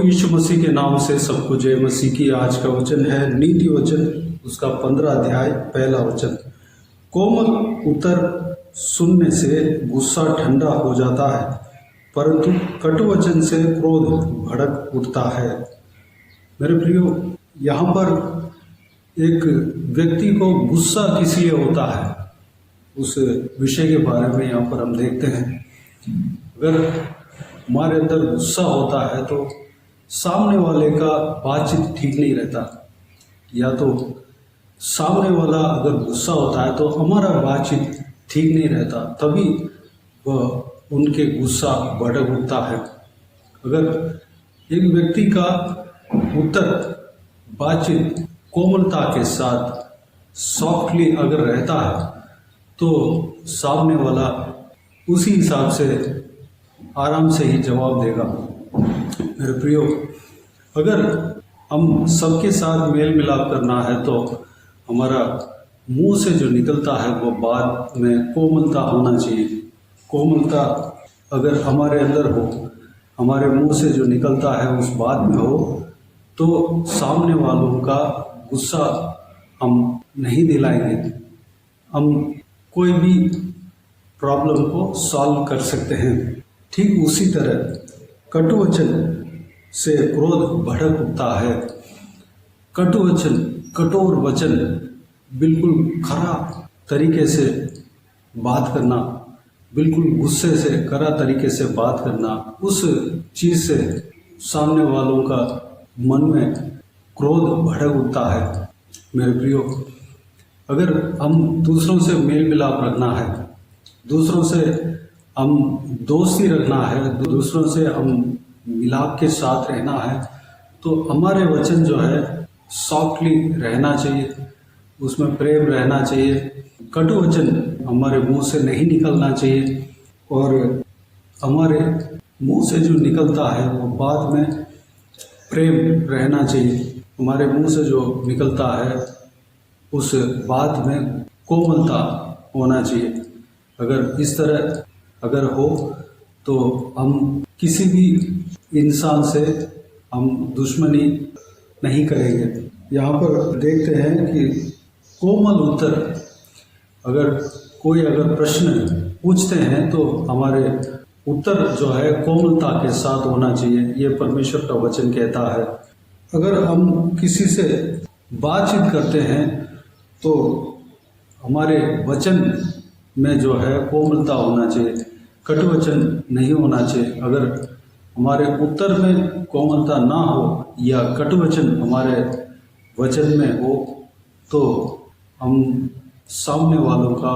यीशु मसीह के नाम से सबको जय मसीह की। आज का वचन है नीति वचन, उसका 15 अध्याय पहला वचन। कोमल उत्तर सुनने से गुस्सा ठंडा हो जाता है, परंतु कटु वचन से क्रोध भड़क उठता है। मेरे प्रियो, यहाँ पर एक व्यक्ति को गुस्सा किस लिए होता है, उस विषय के बारे में यहाँ पर हम देखते हैं। अगर हमारे अंदर गुस्सा होता है तो सामने वाले का बातचीत ठीक नहीं रहता, या तो सामने वाला अगर गुस्सा होता है तो हमारा बातचीत ठीक नहीं रहता, तभी वह उनके गुस्सा भड़क उठता है। अगर एक व्यक्ति का उत्तर बातचीत कोमलता के साथ सॉफ्टली अगर रहता है तो सामने वाला उसी हिसाब से आराम से ही जवाब देगा। मेरे प्रियो, अगर हम सबके साथ मेल मिलाप करना है तो हमारा मुंह से जो निकलता है वो बात में कोमलता होना चाहिए। कोमलता अगर हमारे अंदर हो, हमारे मुंह से जो निकलता है उस बात में हो, तो सामने वालों का गुस्सा हम नहीं दिलाएंगे, हम कोई भी प्रॉब्लम को सॉल्व कर सकते हैं। ठीक उसी तरह कटु वचन से क्रोध भड़क उठता है। कटु वचन, कठोर वचन, बिल्कुल खरा तरीके से बात करना, बिल्कुल गुस्से से खरा तरीके से बात करना, उस चीज़ से सामने वालों का मन में क्रोध भड़क उठता है। मेरे प्रियो, अगर हम दूसरों से मेल मिलाप रखना है, दूसरों से हम दोस्ती रखना है, दूसरों से हम मिलाप के साथ रहना है, तो हमारे वचन जो है सॉफ्टली रहना चाहिए, उसमें प्रेम रहना चाहिए। कटु वचन हमारे मुंह से नहीं निकलना चाहिए, और हमारे मुंह से जो निकलता है वो बात में प्रेम रहना चाहिए। हमारे मुंह से जो निकलता है उस बात में कोमलता होना चाहिए। अगर इस तरह अगर हो तो हम किसी भी इंसान से हम दुश्मनी नहीं करेंगे। यहाँ पर देखते हैं कि कोमल उत्तर, अगर कोई अगर प्रश्न पूछते हैं तो हमारे उत्तर जो है कोमलता के साथ होना चाहिए, ये परमेश्वर का वचन कहता है। अगर हम किसी से बातचीत करते हैं तो हमारे वचन में जो है कोमलता होना चाहिए, कटु वचन नहीं होना चाहिए। अगर हमारे उत्तर में कोमलता ना हो या कटु वचन हमारे वचन में हो तो हम सामने वालों का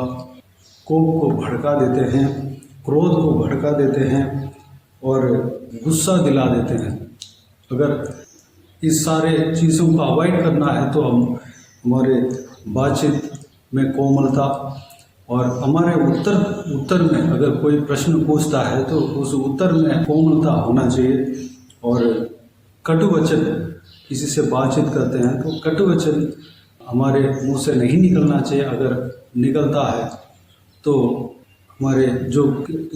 कोप को भड़का देते हैं, क्रोध को भड़का देते हैं और गुस्सा दिला देते हैं। अगर इस सारे चीज़ों को अवॉइड करना है तो हम हमारे बातचीत में कोमलता, और हमारे उत्तर में अगर कोई प्रश्न पूछता है तो उस उत्तर में कोमलता होना चाहिए। और कटु वचन, किसी से बातचीत करते हैं तो कटु वचन हमारे मुंह से नहीं निकलना चाहिए। अगर निकलता है तो हमारे जो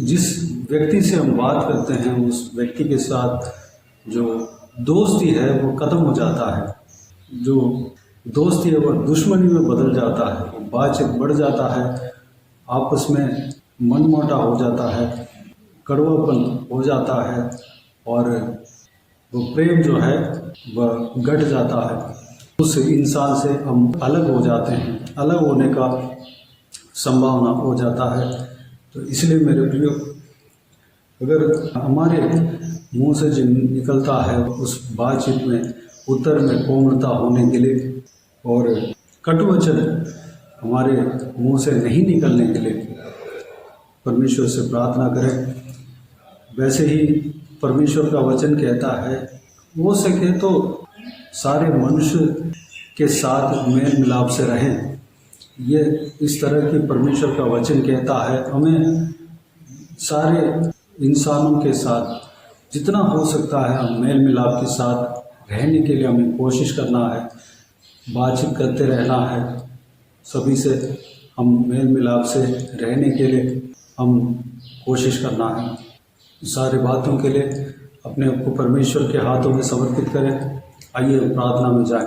जिस व्यक्ति से हम बात करते हैं उस व्यक्ति के साथ जो दोस्ती है वो ख़त्म हो जाता है। जो दोस्ती है वो दुश्मनी में बदल जाता है, बातचीत बढ़ जाता है, आपस में मनमुटा हो जाता है, कड़वापन हो जाता है, और वो प्रेम जो है वह घट जाता है। उस इंसान से हम अलग हो जाते हैं, अलग होने का संभावना हो जाता है। तो इसलिए मेरे प्रियो, अगर हमारे मुंह से जो निकलता है उस बातचीत में उत्तर में कोमलता होने के लिए, और कटु वचन हमारे मुंह से नहीं निकलने के लिए परमेश्वर से प्रार्थना करें। वैसे ही परमेश्वर का वचन कहता है, हो सके तो सारे मनुष्य के साथ मेल मिलाप से रहें। ये इस तरह की परमेश्वर का वचन कहता है, हमें सारे इंसानों के साथ जितना हो सकता है हम मेल मिलाप के साथ रहने के लिए हमें कोशिश करना है, बातचीत करते रहना है। सभी से हम मेल मिलाप से रहने के लिए हम कोशिश करना है। सारी बातों के लिए अपने आप को परमेश्वर के हाथों में समर्पित करें। आइए प्रार्थना में जाएं।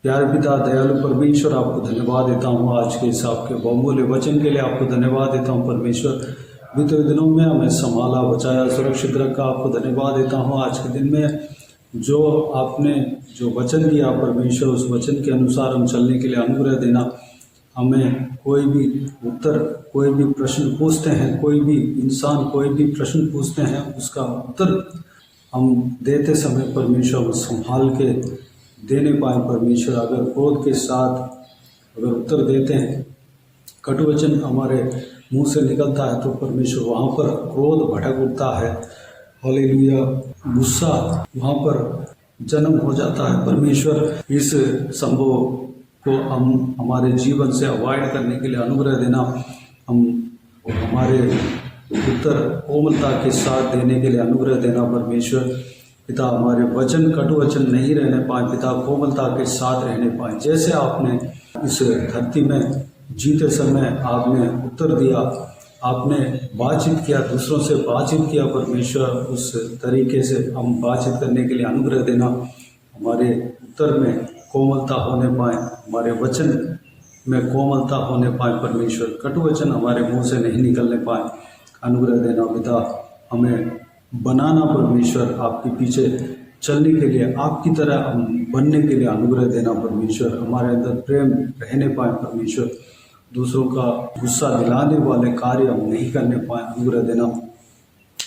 प्यारे पिता दयालु परमेश्वर, आपको धन्यवाद देता हूँ आज के इस आपके बहुमूल्य वचन के लिए। आपको धन्यवाद देता हूँ परमेश्वर, बीते दिनों में हमें संभाला, बचाया, सुरक्षित रखा। आपको धन्यवाद देता हूँ आज के दिन में जो आपने जो वचन दिया परमेश्वर, उस वचन के अनुसार हम चलने के लिए अनुग्रह देना। हमें कोई भी उत्तर, कोई भी प्रश्न पूछते हैं, कोई भी इंसान कोई भी प्रश्न पूछते हैं, उसका उत्तर हम देते समय परमेश्वर वो संभाल के देने पाए परमेश्वर। अगर क्रोध के साथ अगर उत्तर देते हैं, कटु वचन हमारे मुंह से निकलता है तो परमेश्वर वहाँ पर क्रोध भड़क उठता है। हालेलुया, गुस्सा वहाँ पर जन्म हो जाता है। परमेश्वर इस संभव को हम हमारे जीवन से अवॉइड करने के लिए अनुग्रह देना। हम हमारे उत्तर कोमलता के साथ देने के लिए अनुग्रह देना परमेश्वर। पिता हमारे वचन कटु वचन नहीं रहने पाए, पिता कोमलता के साथ रहने पाए। जैसे आपने इस धरती में जीते समय आपने उत्तर दिया, आपने बातचीत किया, दूसरों से बातचीत किया परमेश्वर, उस तरीके से हम बातचीत करने के लिए अनुग्रह देना। हमारे उत्तर में कोमलता होने पाए, हमारे वचन में कोमलता होने पाए परमेश्वर, कटु वचन हमारे मुंह से नहीं निकलने पाए, अनुग्रह देना। पिता हमें बनाना परमेश्वर, आपके पीछे चलने के लिए, आपकी तरह हम बनने के लिए अनुग्रह देना परमेश्वर। हमारे अंदर प्रेम रहने पाए परमेश्वर, दूसरों का गुस्सा दिलाने वाले कार्य हम नहीं करने पाए, अनुग्रह देना।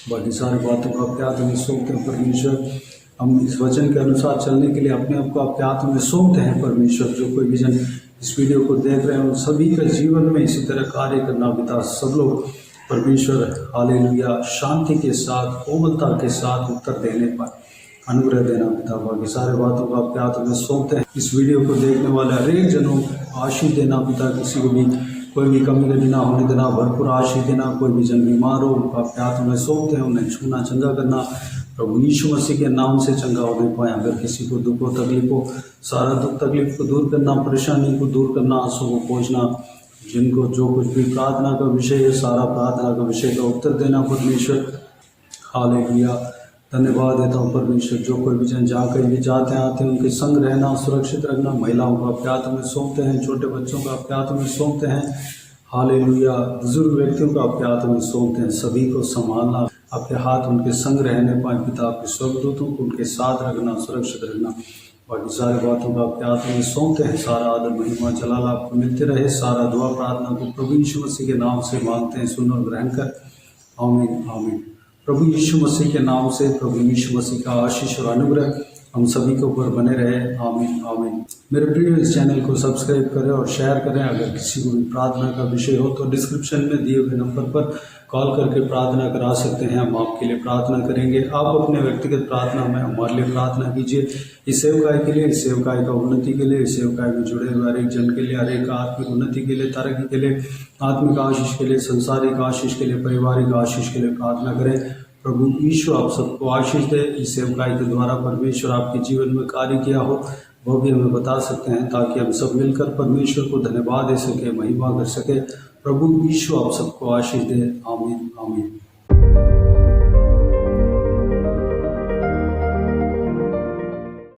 बाकी सारी बातों को आपके हाथ में सौंपते हैं परमेश्वर। हम इस वचन के अनुसार चलने के लिए अपने आप को आपके हाथ में सौंपते हैं परमेश्वर। जो कोई भी जन इस वीडियो को देख रहे हैं उन सभी का जीवन में इसी तरह कार्य करना पिता। सब लोग परमेश्वर हालेलुया शांति के साथ, कोमलता के साथ उत्तर देने पाए, अनुग्रह देना पिता। बाकी सारे बातों को आपके हाथों में सौंपते हैं। इस वीडियो को देखने वाले हर एक जनों को आशीष देना पिता। किसी को भी कोई भी कमी कमी ना होने देना, भरपूर आशीष देना। कोई भी जन बीमार हो आपके हाथों में सौंपते हैं, उन्हें छूना, चंगा करना प्रभु यीशु मसीह के नाम से चंगा होने पाए। अगर किसी को दुख हो, तकलीफ हो, सारा दुख तकलीफ को दूर करना, परेशानी को दूर करना, आंसू को पहुँचना। जिनको जो कुछ भी प्रार्थना का विषय है, सारा प्रार्थना का विषय का उत्तर देना परमेश्वर। हालेलुया, धन्यवाद देता हूँ परमेश्वर। जो कोई भी जन जहाँ कहीं भी जाते हैं आते हैं, उनके संग रहना, सुरक्षित रखना। महिलाओं को आपके हाथों में सौंपते हैं, छोटे बच्चों को आपके हाथों में सौंपते हैं। हालेलुया, बुजुर्ग व्यक्तियों को आपके हाथों में सौंपते हैं। सभी को संभालना, आपके हाथ उनके संग रहने पाए पिता। आपके स्वर्गदूतों को उनके साथ रखना, सुरक्षित रखना। बाकी सारी बातों को आपके हाथों में सौंपते हैं। सारा आदर महिमा जलाल आपको मिलते रहे। सारा दुआ प्रार्थना को प्रभु यीशु मसीह के नाम से मांगते हैं, सुन और ग्रहण कर। आमीन आमीन। प्रभु यीशु मसीह के नाम से प्रभु यीशु मसीह का आशीष और अनुग्रह हम सभी के ऊपर बने रहे। आमीन आमीन। मेरे प्रिय इस चैनल को सब्सक्राइब करें और शेयर करें। अगर किसी को भी प्रार्थना का विषय हो तो डिस्क्रिप्शन में दिए हुए नंबर पर कॉल करके प्रार्थना करा सकते हैं। हम आपके लिए प्रार्थना करेंगे। आप अपने व्यक्तिगत प्रार्थना में हमारे लिए प्रार्थना कीजिए। इस सेवकाई के लिए, इस सेवकाई का उन्नति के लिए, इस सेवकाई में जुड़े हुए हर एक जन के लिए, हर एक आत्मिक उन्नति के लिए, तरक्की के लिए, आत्मिक आशीष के लिए, संसारिक आशीष के लिए, पारिवारिक आशीष के लिए प्रार्थना करें। प्रभु यीशु आप सबको आशीष दे। इस सेवकाई के द्वारा परमेश्वर आपके जीवन में कार्य किया हो वो भी हमें बता सकते हैं, ताकि हम सब मिलकर परमेश्वर को धन्यवाद दे सके, महिमा कर सके। प्रभु यीशु आप सबको आशीष दे। आमीन आमीन।